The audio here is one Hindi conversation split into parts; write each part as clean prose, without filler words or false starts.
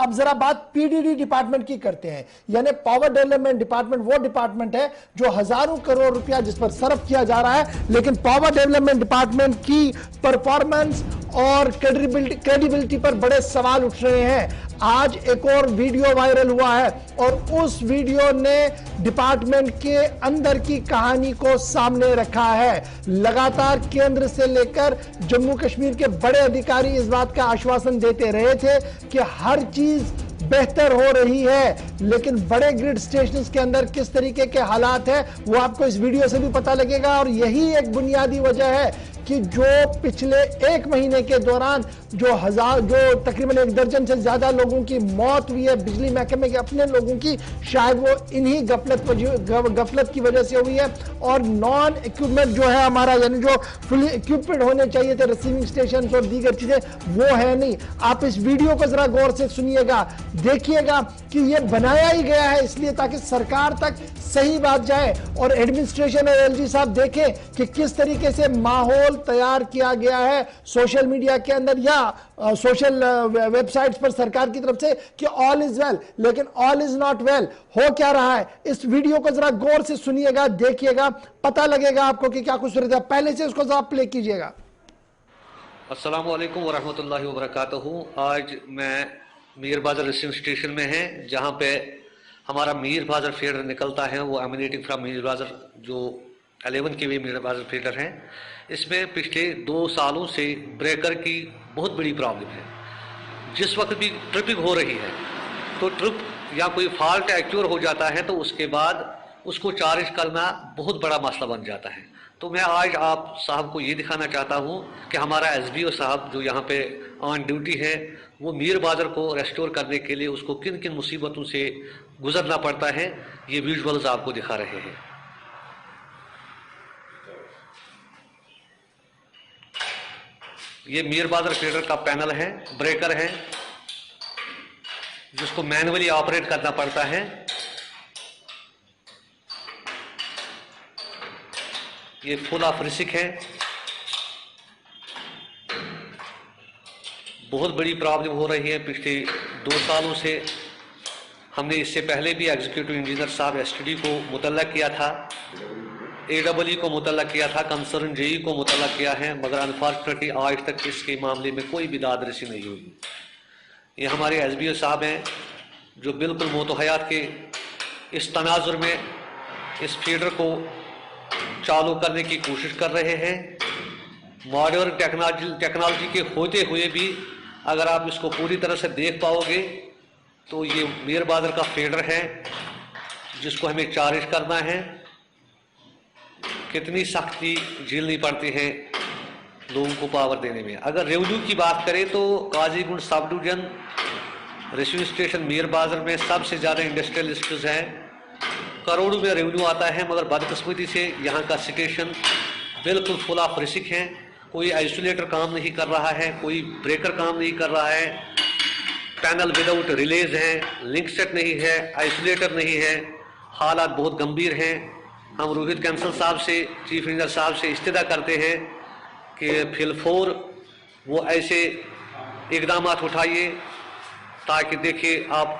अब जरा बात पीडीडी डिपार्टमेंट की करते हैं, यानी पावर डेवलपमेंट डिपार्टमेंट वो डिपार्टमेंट है जो हजारों करोड़ रुपया जिस पर सर्व किया जा रहा है, लेकिन पावर डेवलपमेंट डिपार्टमेंट की परफॉर्मेंस और क्रेडिबिलिटी पर बड़े सवाल उठ रहे हैं। आज एक और वीडियो वायरल हुआ है और उस वीडियो ने डिपार्टमेंट के अंदर की कहानी को सामने रखा है। लगातार केंद्र से लेकर जम्मू कश्मीर के बड़े अधिकारी इस बात का आश्वासन देते रहे थे कि हर चीज बेहतर हो रही है, लेकिन बड़े ग्रिड स्टेशंस के अंदर किस तरीके के हालात है वो आपको इस वीडियो से भी पता लगेगा। और यही एक बुनियादी वजह है कि जो पिछले एक महीने के दौरान जो तकरीबन 1 दर्जन से ज्यादा लोगों की मौत हुई है बिजली महकमे के अपने लोगों की, शायद वो इन्हीं गफलत की वजह से हुई है। और नॉन इक्विपमेंट जो है हमारा, यानी जो फुली इक्विपमेंट होने चाहिए थे रिसीविंग स्टेशन और दीगर चीजें, वो है नहीं। आप इस वीडियो को जरा गौर से सुनिएगा, देखिएगा कि ये बनाया ही गया है इसलिए ताकि सरकार तक सही बात जाए और एडमिनिस्ट्रेशन और एलजी साहब देखें कि किस तरीके से माहौल तैयार किया गया है सोशल मीडिया के अंदर या सोशल वेबसाइट्स पर सरकार की तरफ से कि ऑल इज वेल, लेकिन ऑल इज नॉट वेल। हो क्या रहा है इस वीडियो को जरा गौर से सुनिएगा, देखिएगा, पता लगेगा आपको कि क्या कुछ सूरत है। पहले से उसको जरा प्ले कीजिएगा। अस्सलाम वालेकुम वरहमतुल्लाहि वबरकातुहू। आज मैं मीर बाज़ार रिसीविंग स्टेशन में है जहां पे हमारा मीर बाज़ार फीडर निकलता है, वो एमिनेटिंग फ्रॉम मीर बाज़ार जो 11 के मीर बाज़ार फीडर है। इसमें पिछले 2 सालों से ब्रेकर की बहुत बड़ी प्रॉब्लम है। जिस वक्त भी ट्रिपिंग हो रही है तो ट्रिप या कोई फॉल्ट एक्चुअर हो जाता है तो उसके बाद उसको चार्ज करना बहुत बड़ा मसला बन जाता है। तो मैं आज आप साहब को ये दिखाना चाहता हूँ कि हमारा एसबीओ साहब जो यहाँ पे ऑन ड्यूटी है वो मीर बाज़ार को रेस्टोर करने के लिए उसको किन किन मुसीबतों से गुजरना पड़ता है, ये विजुअल्स आपको दिखा रहे हैं। ये मीर बाज़ार फीडर का पैनल है, ब्रेकर है जिसको मैनुअली ऑपरेट करना पड़ता है। ये फुल ऑफ रिस्क है। बहुत बड़ी प्रॉब्लम हो रही है पिछले 2 सालों से। हमने इससे पहले भी एग्जीक्यूटिव इंजीनियर साहब एसटीडी को मुतल्लक किया था, एडब्ल्यू को मुतल्लक किया था, कंसर्न जेई को मुतल्लक किया है, मगर अनफॉर्चुनेटली आज तक इसके मामले में कोई भी दादरसी नहीं हुई। ये हमारे एसबीओ साहब हैं जो बिल्कुल मौत हयात के इस तनाजुर में इस फीडर को चालू करने की कोशिश कर रहे हैं। मॉडर्न टेक्नोलॉजी के होते हुए भी अगर आप इसको पूरी तरह से देख पाओगे तो ये मीर बाज़ार का फीडर है जिसको हमें चार्ज करना है। कितनी सख्ती झेलनी पड़ती है लोगों को पावर देने में। अगर रेवेन्यू की बात करें तो Qazigund sub division receiving station Mir बाज़ार में सबसे ज़्यादा इंडस्ट्रियलिस्ट्स हैं, करोड़ों में रेवेन्यू आता है, मगर बदकिस्मती से यहाँ का स्टेशन बिल्कुल फुल ऑफ रिस्क है। कोई आइसोलेटर काम नहीं कर रहा है, कोई ब्रेकर काम नहीं कर रहा है, पैनल विदाउट रिलेज है, लिंक सेट नहीं है, आइसोलेटर नहीं है। हालात बहुत गंभीर हैं। हम रोहित कंसल साहब से, चीफ इंजीनियर साहब से इस्तेदा करते हैं कि फिलफोर वो ऐसे इकदाम उठाइए ताकि देखिए आप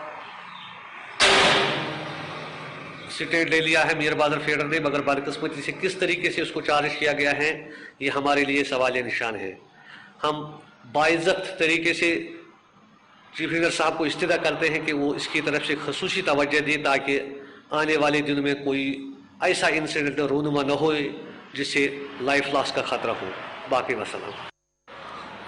स्टेट ले लिया है मीर बाज़ार फीडर ने, मगर बदकिस्मती से किस तरीके से उसको चार्ज किया गया है ये हमारे लिए सवाल निशान है। हम बाइज्जत तरीके से चीफ इंजीनियर साहब को इस्तेदा करते हैं कि वो इसकी तरफ से खसूसी तवज्जो दें ताकि आने वाले दिनों में कोई ऐसा इंसिडेंट रूनुमा न हो जिससे लाइफ लॉस का खतरा हो। बाकी वसलाम।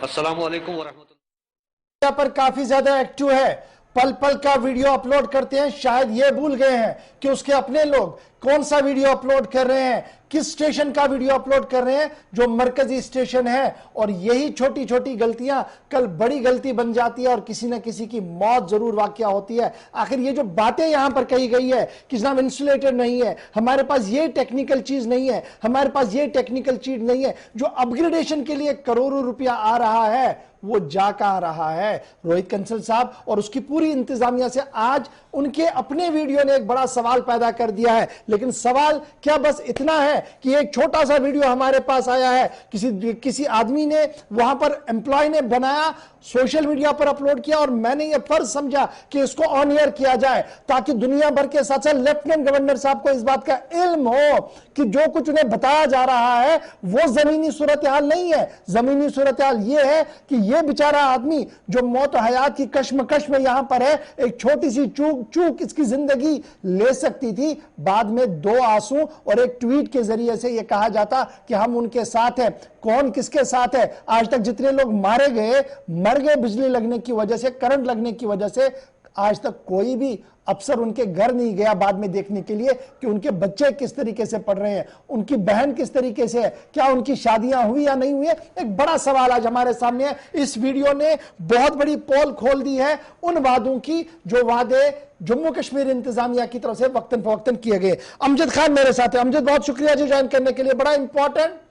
अस्सलाम वालेकुम वरहमतुल्लाह। पर काफी ज्यादा एक्टिव है, पल पल का वीडियो अपलोड करते हैं। शायद ये भूल गए हैं कि उसके अपने लोग कौन सा वीडियो अपलोड कर रहे हैं, किस स्टेशन का वीडियो अपलोड कर रहे हैं, जो मरकजी स्टेशन है। और यही छोटी छोटी गलतियां कल बड़ी गलती बन जाती है और किसी न किसी की मौत जरूर वाकया होती है। आखिर ये जो बातें यहां पर कही गई है कि जनाब इंसुलेटर नहीं है, हमारे पास ये टेक्निकल चीज नहीं है, हमारे पास ये टेक्निकल चीज नहीं है, जो अपग्रेडेशन के लिए करोड़ों रुपया आ रहा है वो जा कहां रहा है। रोहित कंसल साहब और उसकी पूरी इंतजामिया से आज उनके अपने वीडियो ने एक बड़ा सवाल पैदा कर दिया है। लेकिन सवाल क्या बस इतना है कि एक छोटा सा वीडियो हमारे पास आया है, किसी आदमी ने वहां पर एम्प्लॉय ने बनाया, सोशल मीडिया पर अपलोड किया और मैंने यह फर्ज समझा कि इसको ऑन एयर किया जाए ताकि दुनिया भर के साथ साथ लेफ्टिनेंट गवर्नर साहब को इस बात का इल्म हो कि जो कुछ उन्हें बताया जा रहा है वो जमीनी सूरत हाल नहीं है। जमीनी सूरत हाल यह है कि यह बेचारा आदमी जो मौत हयात की कश्मकश में यहां पर है, एक छोटी सी चूक इसकी जिंदगी ले सकती थी। बाद में 2 आंसू और एक ट्वीट के जरिए से यह कहा जाता कि हम उनके साथ हैं। कौन किसके साथ है? आज तक जितने लोग मारे गए, मर गए बिजली लगने की वजह से, करंट लगने की वजह से, आज तक कोई भी अफसर उनके घर नहीं गया बाद में देखने के लिए कि उनके बच्चे किस तरीके से पढ़ रहे हैं, उनकी बहन किस तरीके से है, क्या उनकी शादियां हुई या नहीं हुई है। एक बड़ा सवाल आज हमारे सामने है। इस वीडियो ने बहुत बड़ी पोल खोल दी है उन वादों की जो वादे जम्मू कश्मीर इंतजामिया की तरफ से वक्तन फवक्तन किए गए। अमजद खान मेरे साथ है। अमजद, बहुत शुक्रिया जी ज्वाइन करने के लिए। बड़ा इंपॉर्टेंट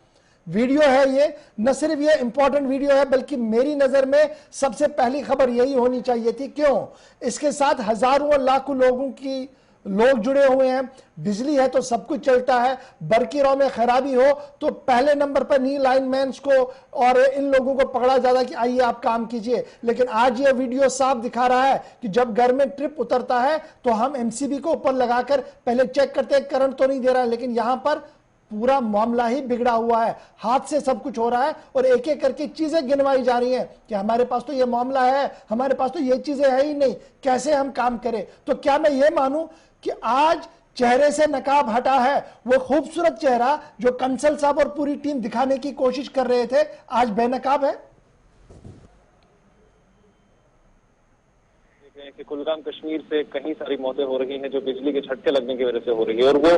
वीडियो है ये। न सिर्फ ये इंपॉर्टेंट वीडियो है बल्कि मेरी नजर में सबसे पहली खबर यही होनी चाहिए थी। क्यों? इसके साथ हजारों और लाखों लोग जुड़े हुए हैं। बिजली है तो सब कुछ चलता है, बरकीरों में खराबी हो तो पहले नंबर पर नी लाइनमैन्स को और इन लोगों को पकड़ा जाता है कि आइए आप काम कीजिए। लेकिन आज ये वीडियो साफ दिखा रहा है कि जब घर में ट्रिप उतरता है तो हम एमसीबी को ऊपर लगाकर पहले चेक करते हैं करंट तो नहीं दे रहा है, लेकिन यहां पर पूरा मामला ही बिगड़ा हुआ है। हाथ से सब कुछ हो रहा है और एक एक करके चीजें गिनवाई जा रही हैं कि हमारे पास तो ये मामला है, हमारे पास तो ये चीजें है ही नहीं, कैसे हम काम करें। तो क्या मैं ये मानूं कि आज चेहरे से नकाब हटा है, वो खूबसूरत चेहरा जो कंसल साहब और पूरी टीम दिखाने की कोशिश कर रहे थे, आज बेनकाब है? कि कुलगाम कश्मीर से कई सारी मौतें हो रही हैं जो बिजली के झटके लगने की वजह से हो रही है, और वो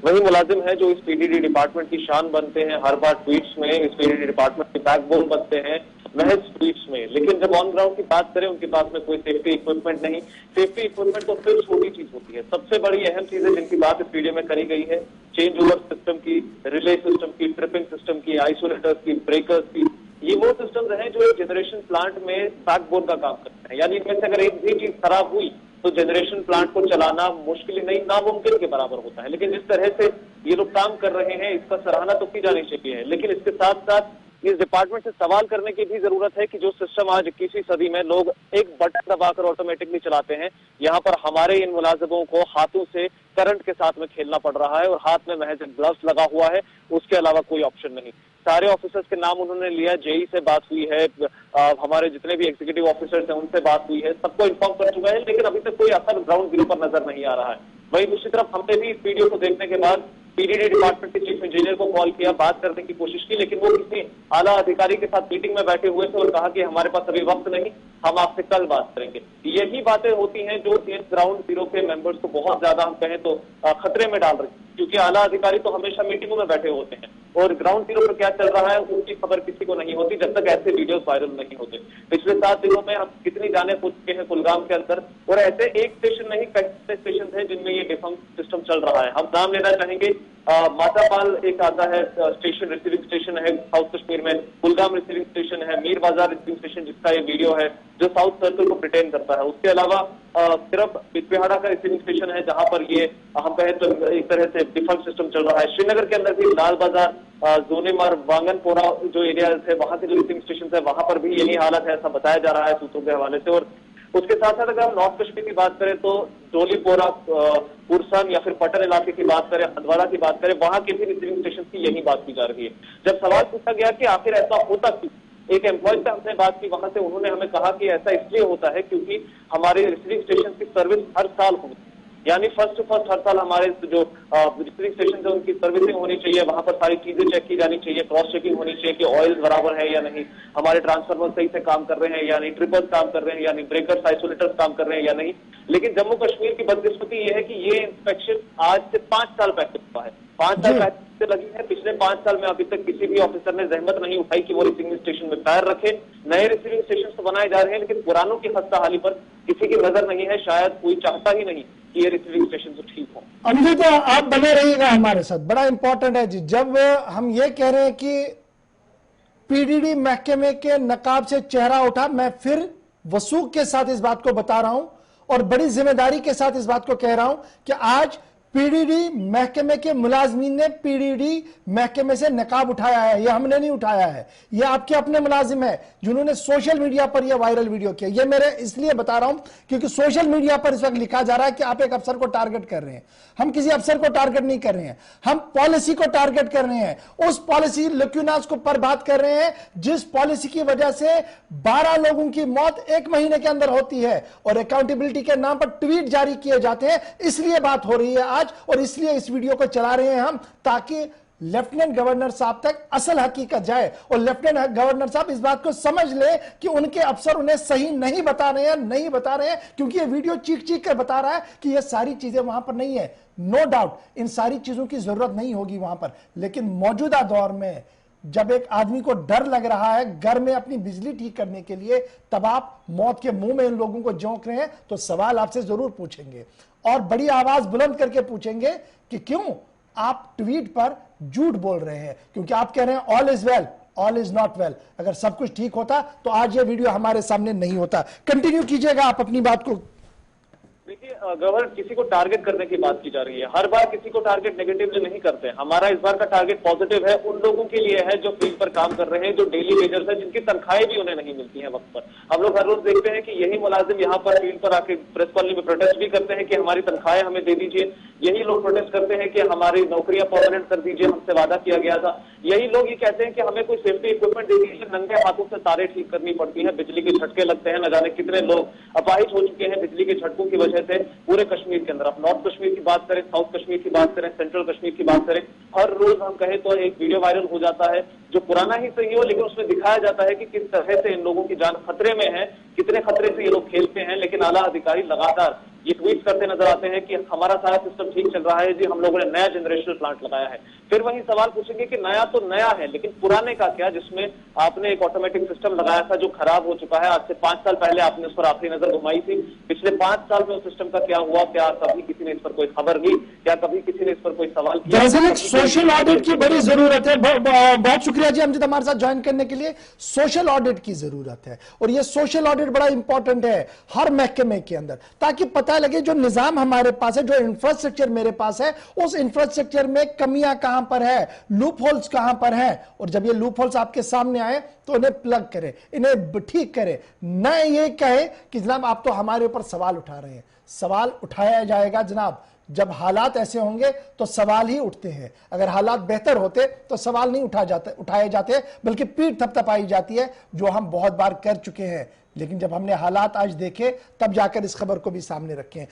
वही मुलाजिम है जो इस पीडीडी डिपार्टमेंट की शान बनते हैं। हर बार ट्वीट्स में इस पीडीडी डिपार्टमेंट के बैकबोन बनते हैं महज ट्वीट्स में, लेकिन जब ऑन ग्राउंड की बात करें उनके पास में कोई सेफ्टी इक्विपमेंट नहीं। सेफ्टी इक्विपमेंट तो फिर छोटी चीज होती है, सबसे बड़ी अहम चीजें जिनकी बात इस वीडियो में करी गई है, चेंज ओवर सिस्टम की, रिले सिस्टम की, ट्रिपिंग सिस्टम की, आइसोलेटर्स की, ब्रेकर्स की। ये वो सिस्टम हैं जो एक जनरेशन प्लांट में बैकबोन का काम करते हैं। यानी इनमें से अगर एक भी चीज खराब हुई तो जनरेशन प्लांट को चलाना मुश्किल नहीं, नामुमकिन के बराबर होता है। लेकिन जिस तरह से ये लोग काम कर रहे हैं इसका सराहना तो की जानी चाहिए, लेकिन इसके साथ साथ इस डिपार्टमेंट से सवाल करने की भी जरूरत है कि जो सिस्टम आज 21वीं सदी में लोग एक बटन दबाकर ऑटोमेटिकली चलाते हैं, यहाँ पर हमारे इन मुलाजिमों को हाथों से करंट के साथ में खेलना पड़ रहा है और हाथ में महज ग्लव्स लगा हुआ है, उसके अलावा कोई ऑप्शन नहीं। सारे ऑफिसर्स के नाम उन्होंने लिया, जेई से बात हुई है, हमारे जितने भी एग्जीक्यूटिव ऑफिसर्स हैं उनसे बात हुई है, सबको इन्फॉर्म कर चुका है, लेकिन अभी तक कोई असर ग्राउंड जीरो पर नजर नहीं आ रहा है। वहीं दूसरी तरफ हमने भी इस वीडियो को देखने के बाद पीडीडी डिपार्टमेंट के चीफ इंजीनियर को कॉल किया, बात करने की कोशिश की, लेकिन वो किसी आला अधिकारी के साथ मीटिंग में बैठे हुए थे और कहा कि हमारे पास अभी वक्त नहीं, हम आपसे कल बात करेंगे। यही बातें होती हैं जो इन ग्राउंड जीरो के मेंबर्स को बहुत ज्यादा हम कहें तो खतरे में डाल रही है, क्योंकि आला अधिकारी तो हमेशा मीटिंगों में बैठे होते हैं और ग्राउंड जीरो पर क्या चल रहा है उसकी खबर किसी को नहीं होती जब तक ऐसे वीडियोस वायरल नहीं होते। पिछले 7 दिनों में हम कितनी जाने पूछ चुके हैं कुलगाम के अंदर, और ऐसे एक स्टेशन नहीं कई स्टेशन हैं जिनमें ये डिफंक्ट सिस्टम चल रहा है। हम नाम लेना चाहेंगे, मातापाल एक आता है स्टेशन, रिसीविंग स्टेशन है साउथ कश्मीर में, कुलगाम रिसीविंग स्टेशन है, मीर बाजार रिसीविंग स्टेशन जिसका ये वीडियो है जो साउथ सर्कल को प्रिटेंड करता है। उसके अलावा सिर्फ बिजबिहाड़ा का रिसीविंग स्टेशन है जहां पर ये हम कहें तो एक तरह से डिफंक्ट सिस्टम चल रहा है। श्रीनगर के अंदर भी लाल बाजार, जोनेमार, वांगनपोरा जो एरियाज है वहां से जो रिसीविंग स्टेशन है वहां पर भी यही हालत है, ऐसा बताया जा रहा है सूत्रों के हवाले से। और उसके साथ साथ अगर हम नॉर्थ कश्मीर की बात करें तो डोलीपोरा, पुरसन या फिर पटन इलाके की बात करें, हंदवाड़ा की बात करें, वहां के भी रिसीविंग स्टेशन की यही बात की जा रही है। जब सवाल पूछा गया कि आखिर ऐसा होता क्यों, एक एम्प्लॉय से हमने बात की, वहां से उन्होंने हमें कहा कि ऐसा इसलिए होता है क्योंकि हमारे रिसीविंग स्टेशन की सर्विस हर साल होती है, यानी फर्स्ट हर साल हमारे जो रिसीविंग स्टेशन है उनकी सर्विसिंग होनी चाहिए, वहां पर सारी चीजें चेक की जानी चाहिए, क्रॉस चेकिंग होनी चाहिए कि ऑयल बराबर है या नहीं, हमारे ट्रांसफार्मर सही से काम कर रहे हैं या नहीं, ट्रिपर्स काम कर रहे हैं या नहीं, ब्रेकर्स, आइसोलेटर्स काम कर रहे हैं या नहीं। लेकिन जम्मू कश्मीर की बदकिस्मती ये है कि ये इंस्पेक्शन आज से 5 साल पहले हुआ है, 5 साल पहले से लगी है। पिछले 5 साल में अभी तक किसी भी ऑफिसर ने जहमत नहीं उठाई कि वो रिसीविंग स्टेशन में पैर रखे। नए रिसीविंग स्टेशन तो बनाए जा रहे हैं लेकिन पुरानों की खस्ता हाली पर किसी की नजर नहीं है, शायद कोई चाहता ही नहीं कि ये रिसीविंग स्टेशन तो ठीक हो। अमजद, तो आप बने रहिएगा हमारे साथ, बड़ा इंपॉर्टेंट है जी। जब हम ये कह रहे हैं कि पीडीडी महकमे के नकाब से चेहरा उठा, मैं फिर वसूख के साथ इस बात को बता रहा हूं और बड़ी जिम्मेदारी के साथ इस बात को कह रहा हूं कि आज पीडीडी महकमे के मुलाजमीन ने पीडीडी महकमे से नकाब उठाया है, यह हमने नहीं उठाया है, यह आपके अपने मुलाजिम है जिन्होंने सोशल मीडिया पर यह वायरल वीडियो किया। यह मेरे इसलिए बता रहा हूं क्योंकि सोशल मीडिया पर इस वक्त लिखा जा रहा है कि आप एक अफसर को टारगेट कर रहे हैं। हम किसी अफसर को टारगेट नहीं कर रहे हैं, हम पॉलिसी को टारगेट कर रहे हैं, उस पॉलिसी लक्यूनास को पर बात कर रहे हैं जिस पॉलिसी की वजह से 12 लोगों की मौत 1 महीने के अंदर होती है और अकाउंटेबिलिटी के नाम पर ट्वीट जारी किए जाते हैं। इसलिए बात हो रही है आज और इसलिए इस वीडियो को चला रहे हैं हम, ताकि लेफ्टिनेंट गवर्नर साहब तक असल हकीकत जाए और लेफ्टिनेंट गवर्नर साहब इस बात को समझ ले कि उनके अफसर उन्हें सही नहीं बता रहे हैं, क्योंकि ये वीडियो चीख चीख कर बता रहा है कि ये सारी चीजें वहां पर नहीं है। नो डाउट इन सारी चीजों की जरूरत नहीं होगी वहां पर, लेकिन मौजूदा दौर में जब एक आदमी को डर लग रहा है घर में अपनी बिजली ठीक करने के लिए, तब आप मौत के मुंह में इन लोगों को झोंक रहे हैं, तो सवाल आपसे जरूर पूछेंगे और बड़ी आवाज बुलंद करके पूछेंगे कि क्यों आप ट्वीट पर झूठ बोल रहे हैं, क्योंकि आप कह रहे हैं all is well, all is not well. अगर सब कुछ ठीक होता तो आज ये वीडियो हमारे सामने नहीं होता। कंटिन्यू कीजिएगा आप अपनी बात को। देखिए गवर्नर, किसी को टारगेट करने की बात की जा रही है, हर बार किसी को टारगेट नेगेटिवली नहीं करते। हमारा इस बार का टारगेट पॉजिटिव है, उन लोगों के लिए है जो फील्ड पर काम कर रहे हैं, जो डेली वेजर्स है, जिनकी तनख्वाहें भी उन्हें नहीं मिलती हैं वक्त पर। हम लोग हर रोज देखते हैं कि यही मुलाजिम यहाँ पर फील्ड पर आके प्रेस कॉलोनी में प्रोटेस्ट भी करते हैं कि हमारी तनख्वाहें हमें दे दीजिए। यही लोग प्रोटेस्ट करते हैं कि हमारी नौकरियां परमानेंट कर दीजिए, हमसे वादा किया गया था। यही लोग ये कहते हैं कि हमें कोई सेफ्टी इक्विपमेंट दे दीजिए, नंगे हाथों से तारे ठीक करनी पड़ती है, बिजली के झटके लगते हैं, न जाने कितने लोग अपाहिज हो चुके हैं बिजली के झटकों की वजह से पूरे कश्मीर के अंदर। आप नॉर्थ कश्मीर की बात करें, साउथ कश्मीर की बात करें, सेंट्रल कश्मीर की बात करें, हर रोज हम कहें तो एक वीडियो वायरल हो जाता है जो पुराना ही सही हो, लेकिन उसमें दिखाया जाता है कि किस तरह से इन लोगों की जान खतरे में है, कितने खतरे से ये लोग खेलते हैं। लेकिन आला अधिकारी लगातार ये ट्वीट करते नजर आते हैं कि हमारा सारा सिस्टम ठीक चल रहा है जी, हम लोगों ने नया जनरेशनल प्लांट लगाया है। फिर वही सवाल पूछेंगे कि नया तो नया है, लेकिन पुराने का क्या, जिसमें आपने एक ऑटोमेटिक सिस्टम लगाया था जो खराब हो चुका है। आज से 5 साल पहले आपने उस पर आखिरी नजर घुमाई थी। पिछले 5 साल में उस सिस्टम का क्या हुआ? क्या कभी किसी ने इस पर कोई खबर दी? क्या कभी किसी ने इस पर कोई सवाल किया? दरअसल एक सोशल ऑडिट की बड़ी जरूरत है। बहुत शुक्रिया जी अमजद हमारे साथ ज्वाइन करने के लिए। सोशल ऑडिट की जरूरत है और ये सोशल ऑडिट बड़ा इंपॉर्टेंट है हर महकमे के अंदर, ताकि पता लगे जो निजाम हमारे पास है, जो इंफ्रास्ट्रक्चर मेरे पास है, उस इंफ्रास्ट्रक्चर में कमियां कहां पर है, लूप होल्स कहां पर है, और जब ये लूप होल्स आपके सामने आए तो उन्हें प्लग करें, इन्हें ठीक करें। न ये कहे कि जनाब आप तो हमारे ऊपर सवाल उठा रहे हैं। सवाल उठाया जाएगा जनाब, जब हालात ऐसे होंगे तो सवाल ही उठते हैं। अगर हालात बेहतर होते तो सवाल नहीं उठाए जाते, बल्कि पीठ थपथपाई जाती है, जो हम बहुत बार कर चुके हैं। लेकिन जब हमने हालात आज देखे तब जाकर इस खबर को भी सामने रखे हैं।